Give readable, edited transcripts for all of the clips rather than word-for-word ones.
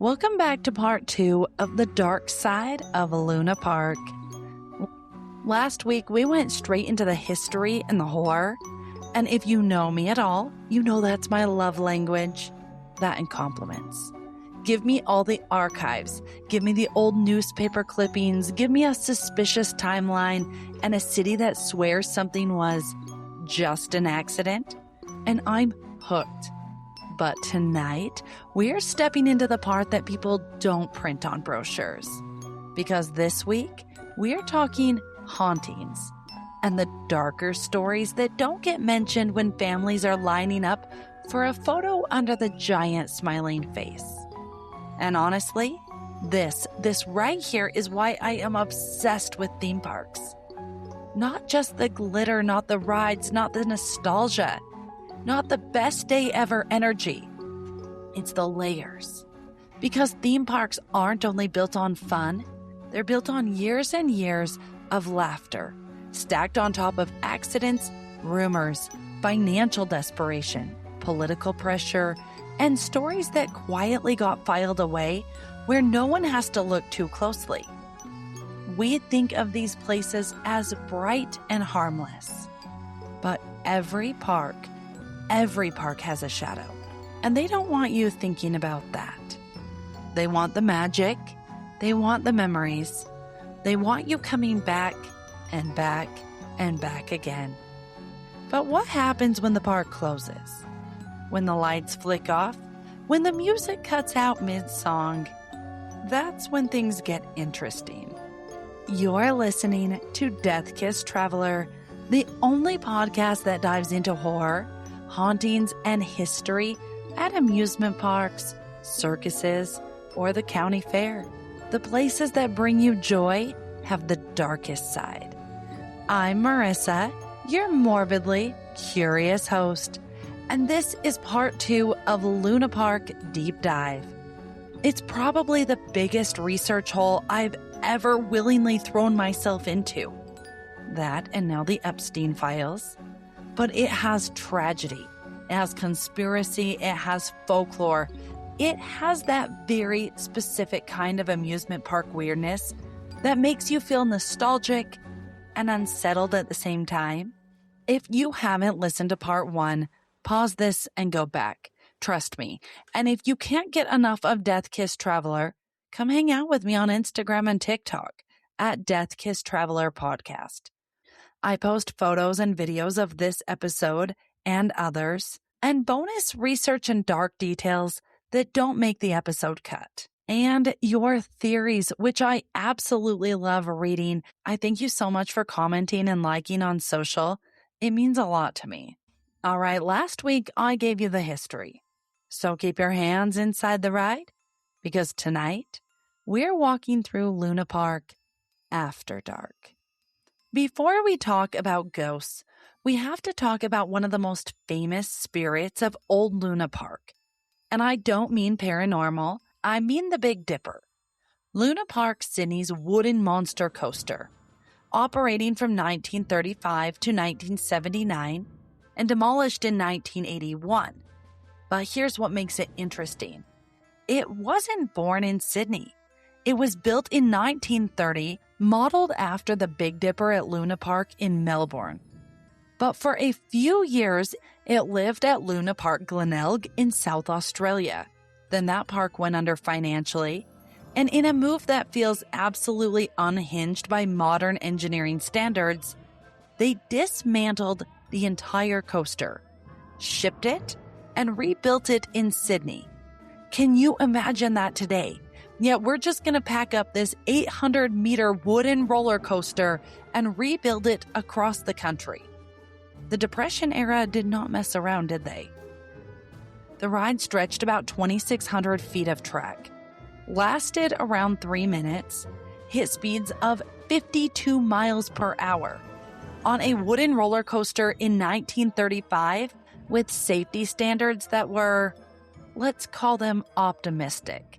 Welcome back to part 2 of the dark side of Luna Park. Last week, we went straight into the history and the horror. And if you know me at all, you know that's my love language. That and compliments. Give me all the archives. Give me the old newspaper clippings. Give me a suspicious timeline and a city that swears something was just an accident. And I'm hooked. But tonight, we're stepping into the part that people don't print on brochures. Because this week, we're talking hauntings and the darker stories that don't get mentioned when families are lining up for a photo under the giant smiling face. And honestly, this right here is why I am obsessed with theme parks. Not just the glitter, not the rides, not the nostalgia. Not the best day ever energy. It's the layers. Because theme parks aren't only built on fun, they're built on years and years of laughter, stacked on top of accidents, rumors, financial desperation, political pressure, and stories that quietly got filed away where no one has to look too closely. We think of these places as bright and harmless. But every park has a shadow, and they don't want you thinking about that. They want the magic, they want the memories, they want you coming back and back and back again. But what happens when the park closes? When the lights flick off? When the music cuts out mid-song? That's when things get interesting. You're listening to Death Kiss Traveler, the only podcast that dives into horror, hauntings, and history at amusement parks, circuses, or the county fair. The places that bring you joy have the darkest side. I'm Marissa, your morbidly curious host, and this is part 2 of Luna Park Deep Dive. It's probably the biggest research hole I've ever willingly thrown myself into. That and now the Epstein files. But it has tragedy, it has conspiracy, it has folklore. It has that very specific kind of amusement park weirdness that makes you feel nostalgic and unsettled at the same time. If you haven't listened to part 1, pause this and go back. Trust me. And if you can't get enough of Death Kiss Traveler, come hang out with me on Instagram and TikTok at Death Kiss Traveler Podcast. I post photos and videos of this episode and others, and bonus research and dark details that don't make the episode cut. And your theories, which I absolutely love reading. I thank you so much for commenting and liking on social. It means a lot to me. All right, last week I gave you the history. So keep your hands inside the ride, because tonight we're walking through Luna Park after dark. Before we talk about ghosts, we have to talk about one of the most famous spirits of old Luna Park. And I don't mean paranormal, I mean the Big Dipper. Luna Park Sydney's wooden monster coaster, operating from 1935 to 1979 and demolished in 1981. But here's what makes it interesting. It wasn't born in Sydney. It was built in 1930, modeled after the Big Dipper at Luna Park in Melbourne. But for a few years, it lived at Luna Park Glenelg in South Australia. Then that park went under financially, and in a move that feels absolutely unhinged by modern engineering standards, they dismantled the entire coaster, shipped it, and rebuilt it in Sydney. Can you imagine that today? Yet we're just going to pack up this 800-meter wooden roller coaster and rebuild it across the country. The Depression era did not mess around, did they? The ride stretched about 2,600 feet of track, lasted around 3 minutes, hit speeds of 52 miles per hour on a wooden roller coaster in 1935 with safety standards that were, let's call them optimistic.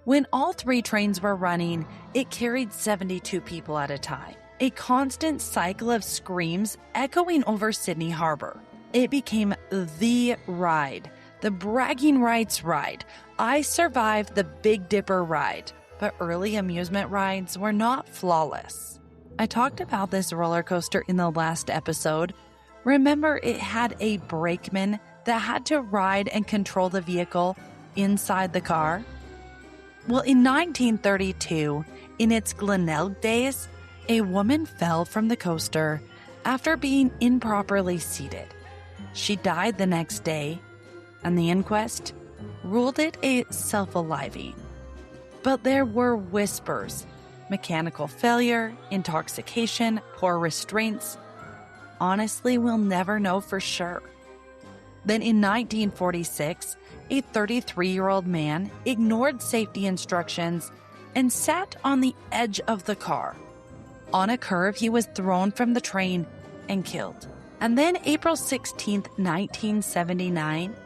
When all 3 trains were running, it carried 72 people at a time, a constant cycle of screams echoing over Sydney Harbor. It became the ride The bragging rights ride. I survived the Big Dipper ride, but early amusement rides were not flawless. I talked about this roller coaster in the last episode. Remember, it had a brakeman that had to ride and control the vehicle inside the car? Well, in 1932, in its Glenelg days, a woman fell from the coaster after being improperly seated. She died the next day, and the inquest ruled it a self-aliving. But there were whispers, mechanical failure, intoxication, poor restraints. Honestly, we'll never know for sure. Then in 1946, a 33-year-old man ignored safety instructions and sat on the edge of the car. On a curve, he was thrown from the train and killed. And then April 16, 1979,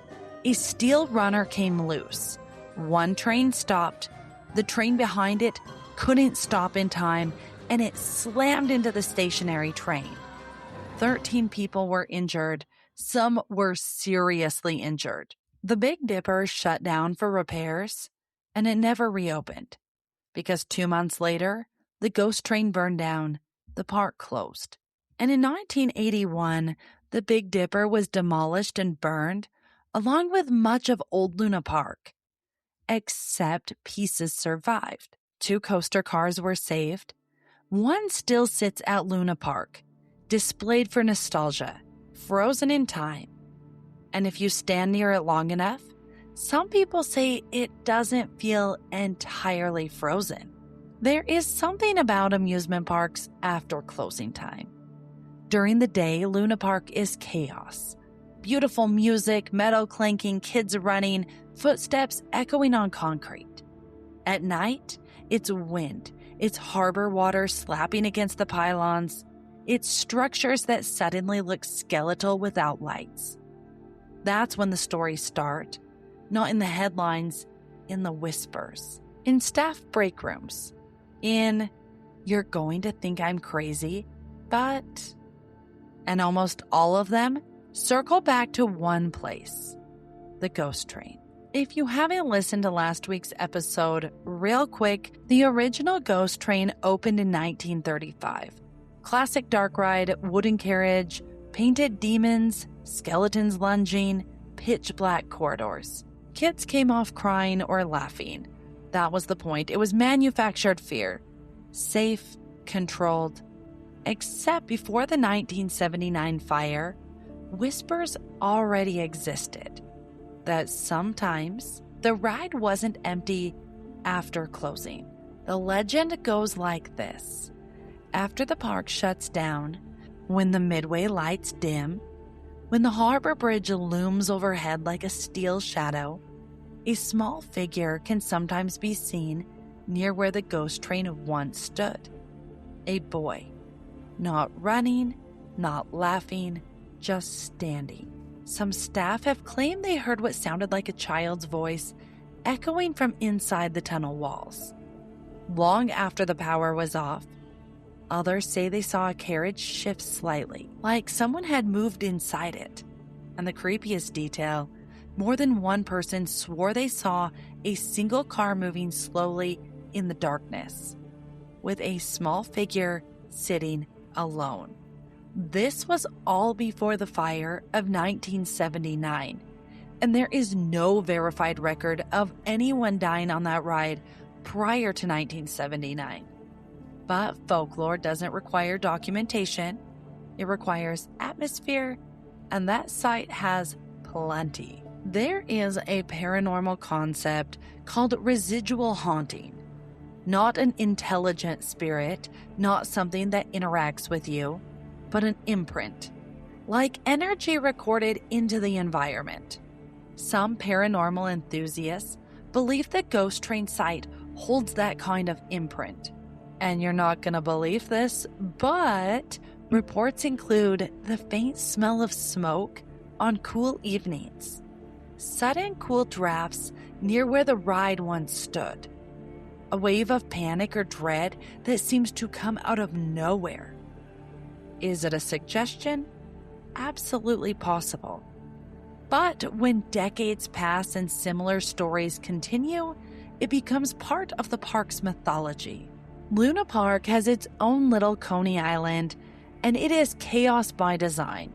a steel runner came loose. One train stopped. The train behind it couldn't stop in time, and it slammed into the stationary train. 13 people were injured. Some were seriously injured. The Big Dipper shut down for repairs, and it never reopened. Because 2 months later, the ghost train burned down. The park closed. And in 1981, the Big Dipper was demolished and burned, along with much of Old Luna Park. Except pieces survived. 2 coaster cars were saved. One still sits at Luna Park, displayed for nostalgia, frozen in time. And if you stand near it long enough, some people say it doesn't feel entirely frozen. There is something about amusement parks after closing time. During the day, Luna Park is chaos. Beautiful music, metal clanking, kids running, footsteps echoing on concrete. At night, it's wind, it's harbor water slapping against the pylons, it's structures that suddenly look skeletal without lights. That's when the stories start, not in the headlines, in the whispers, in staff break rooms, in, "You're going to think I'm crazy, but..." And almost all of them circle back to one place, the ghost train. If you haven't listened to last week's episode, real quick, the original ghost train opened in 1935. Classic dark ride, wooden carriage, painted demons, skeletons lunging, pitch black corridors. Kids came off crying or laughing. That was the point. It was manufactured fear. Safe, controlled. Except before the 1979 fire, whispers already existed that sometimes the ride wasn't empty after closing. The legend goes like this. After the park shuts down, when the midway lights dim, when the harbor bridge looms overhead like a steel shadow, a small figure can sometimes be seen near where the ghost train once stood. A boy, not running, not laughing, just standing. Some staff have claimed they heard what sounded like a child's voice echoing from inside the tunnel walls. Long after the power was off, others say they saw a carriage shift slightly, like someone had moved inside it. And the creepiest detail, more than one person swore they saw a single car moving slowly in the darkness, with a small figure sitting alone. This was all before the fire of 1979, and there is no verified record of anyone dying on that ride prior to 1979. But folklore doesn't require documentation. It requires atmosphere, and that site has plenty. There is a paranormal concept called residual haunting. Not an intelligent spirit, not something that interacts with you, but an imprint, like energy recorded into the environment. Some paranormal enthusiasts believe the ghost train site holds that kind of imprint. And you're not going to believe this, but reports include the faint smell of smoke on cool evenings, sudden cool drafts near where the ride once stood, a wave of panic or dread that seems to come out of nowhere. Is it a suggestion? Absolutely possible. But when decades pass and similar stories continue, it becomes part of the park's mythology. Luna Park has its own little Coney Island, and it is chaos by design.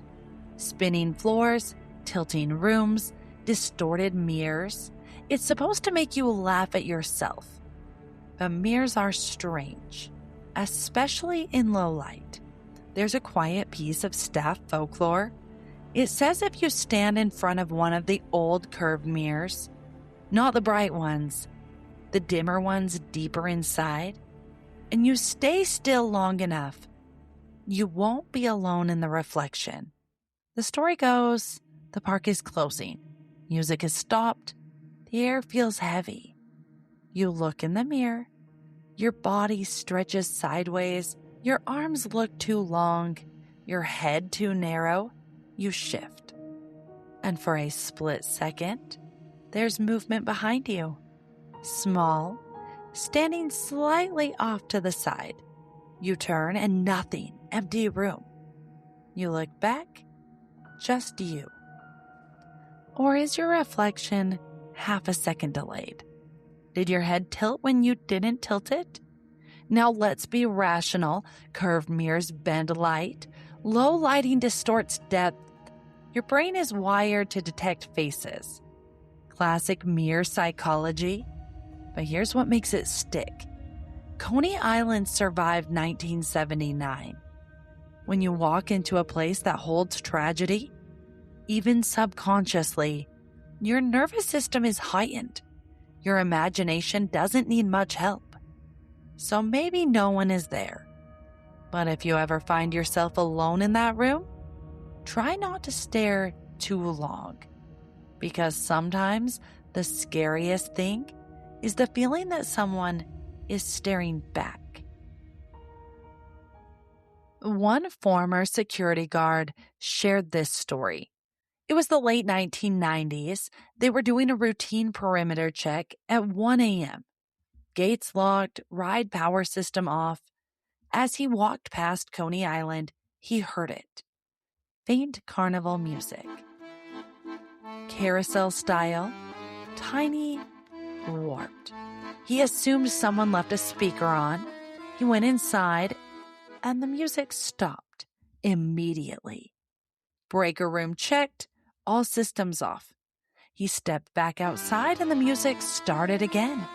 Spinning floors, tilting rooms, distorted mirrors. It's supposed to make you laugh at yourself. But mirrors are strange, especially in low light. There's a quiet piece of staff folklore. It says if you stand in front of one of the old curved mirrors, not the bright ones, the dimmer ones deeper inside, and you stay still long enough, you won't be alone in the reflection. The story goes, the park is closing. Music is stopped. The air feels heavy. You look in the mirror. Your body stretches sideways. Your arms look too long. Your head too narrow. You shift. And for a split second, there's movement behind you. Small, standing slightly off to the side. You turn and nothing, empty room. You look back, just you. Or is your reflection half a second delayed? Did your head tilt when you didn't tilt it? Now let's be rational. Curved mirrors bend light. Low lighting distorts depth. Your brain is wired to detect faces. Classic mirror psychology. But here's what makes it stick. Coney Island survived 1979. When you walk into a place that holds tragedy, even subconsciously, your nervous system is heightened. Your imagination doesn't need much help. So maybe no one is there. But if you ever find yourself alone in that room, try not to stare too long. Because sometimes the scariest thing is the feeling that someone is staring back. One former security guard shared this story. It was the late 1990s. They were doing a routine perimeter check at 1 a.m. Gates locked, ride power system off. As he walked past Coney Island, he heard it. Faint carnival music. Carousel style, tiny, warped. He assumed someone left a speaker on. He went inside, and the music stopped immediately. Breaker room checked, all systems off. He stepped back outside, and the music started again.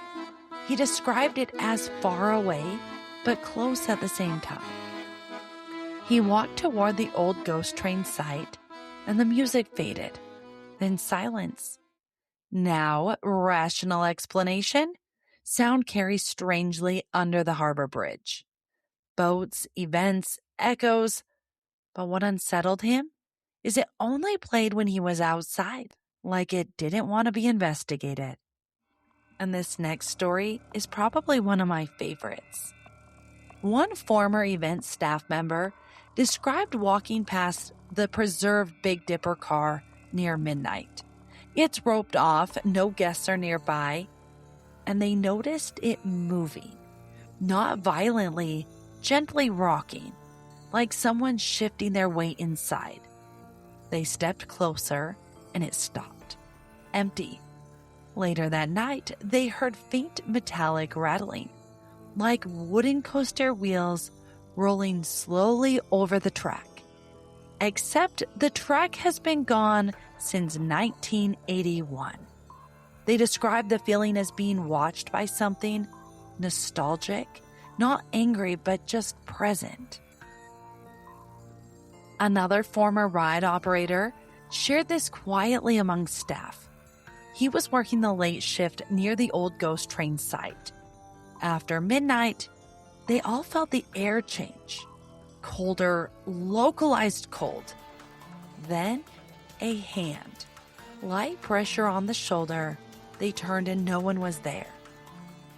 He described it as far away, but close at the same time. He walked toward the old ghost train site, and the music faded. Then silence. Now, rational explanation. Sound carries strangely under the harbor bridge. Boats, events, echoes. But what unsettled him is it only played when he was outside, like it didn't want to be investigated. And this next story is probably one of my favorites. One former event staff member described walking past the preserved Big Dipper car near midnight. It's roped off, no guests are nearby, and they noticed it moving, not violently, gently rocking, like someone shifting their weight inside. They stepped closer, and it stopped, empty. Later that night, they heard faint metallic rattling, like wooden coaster wheels rolling slowly over the track. Except the track has been gone since 1981. They described the feeling as being watched by something nostalgic, not angry, but just present. Another former ride operator shared this quietly among staff. He was working the late shift near the old ghost train site. After midnight, they all felt the air change. Colder, localized cold. Then, a hand. Light pressure on the shoulder. They turned and no one was there.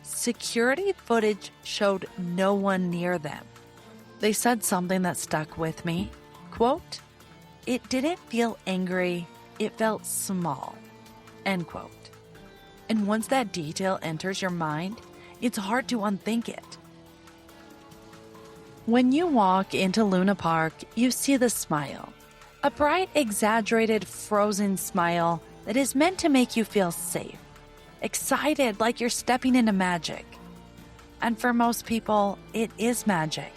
Security footage showed no one near them. They said something that stuck with me. Quote, "It didn't feel angry, it felt small." End quote. And once that detail enters your mind, it's hard to unthink it. When you walk into Luna Park, you see the smile. A bright, exaggerated, frozen smile that is meant to make you feel safe, excited like you're stepping into magic. And for most people, it is magic.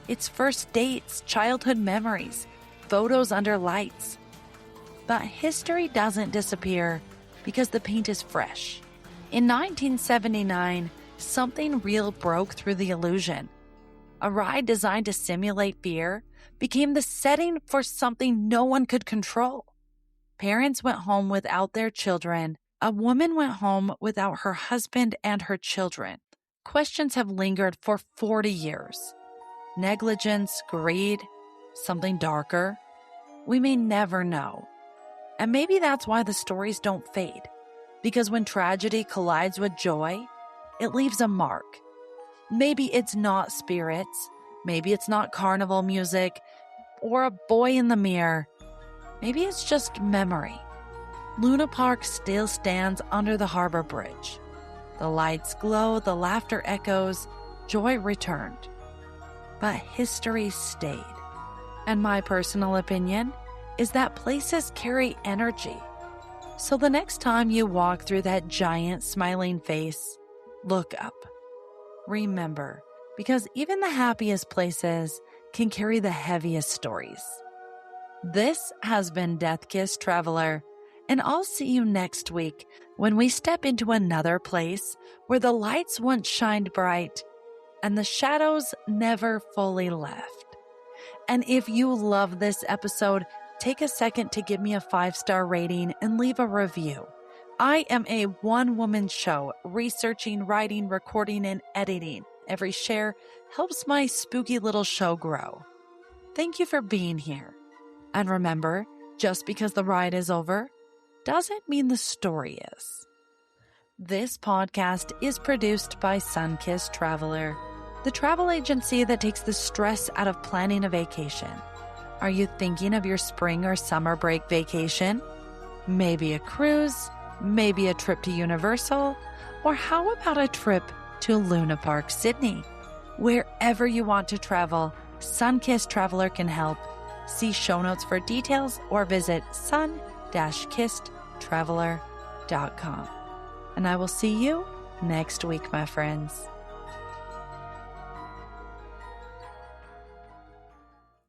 It's first dates, childhood memories, photos under lights. But history doesn't disappear because the paint is fresh. In 1979, something real broke through the illusion. A ride designed to simulate fear became the setting for something no one could control. Parents went home without their children. A woman went home without her husband and her children. Questions have lingered for 40 years. Negligence, greed, something darker. We may never know. And maybe that's why the stories don't fade. Because when tragedy collides with joy, it leaves a mark. Maybe it's not spirits. Maybe it's not carnival music or a boy in the mirror. Maybe it's just memory. Luna Park still stands under the harbor bridge. The lights glow, the laughter echoes, joy returned. But history stayed. And my personal opinion is that places carry energy. So the next time you walk through that giant smiling face, look up. Remember, because even the happiest places can carry the heaviest stories. This has been Death Kiss Traveler, and I'll see you next week when we step into another place where the lights once shined bright and the shadows never fully left. And if you love this episode, take a second to give me a 5-star rating and leave a review. I am a one-woman show, researching, writing, recording, and editing. Every share helps my spooky little show grow. Thank you for being here. And remember, just because the ride is over doesn't mean the story is. This podcast is produced by Sunkissed Traveler, the travel agency that takes the stress out of planning a vacation. Are you thinking of your spring or summer break vacation? Maybe a cruise, maybe a trip to Universal, or how about a trip to Luna Park, Sydney? Wherever you want to travel, Sunkissed Traveler can help. See show notes for details or visit sun-kissedtraveler.com. And I will see you next week, my friends.